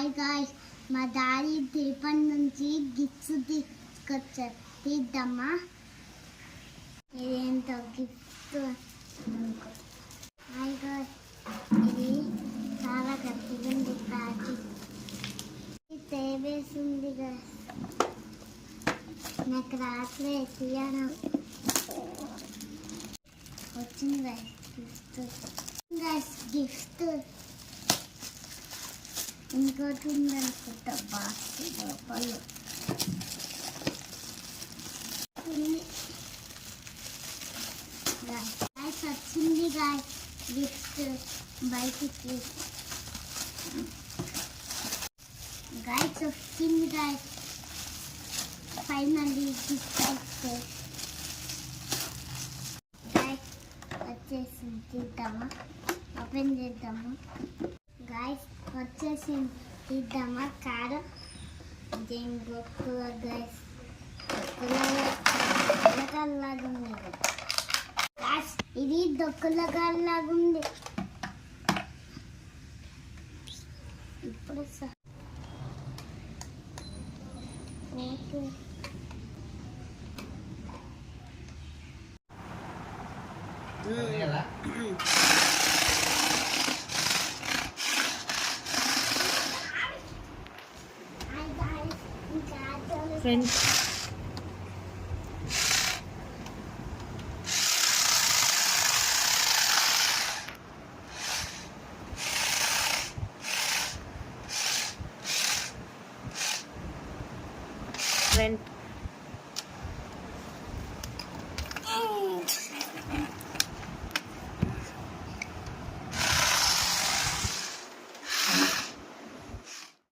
Hi guys, మా daddy Tirupati నుంచి gifts తీసుకొచ్చారు. తీద్దామా? ఇదేంటో గిఫ్ట్. హాయ్ గాయ్స్, ఇది చాలా గట్టిగా ఉంది. ప్యాకెట్ తేవేసింది గాయ్స్. నాకు రాత్రి తీయడం వచ్చింది గాయ్స్. గిఫ్ట్ ఇంకోటి ఉందనుకుంటా. బాక్స్ లోపల గాయస్ వచ్చింది గాయస్. గిఫ్ట్ బయటికి గాయస్ వచ్చింది గాయస్. ఫైనల్లీ గిఫ్ట్ అయితే గాయస్ వచ్చేసింది. తీద్దామా? ఓపెన్ చేద్దాము గాయస్. వచ్చేసి తీద్దామా? కారు గొప్ప గాయస్. దొక్కలలాగా ఉంది గాయస్. ఇది దొక్కలలాగా ఉంది. ఇప్పుడు ఓకే ఫ్రెండ్స్, ఫ్రెండ్స్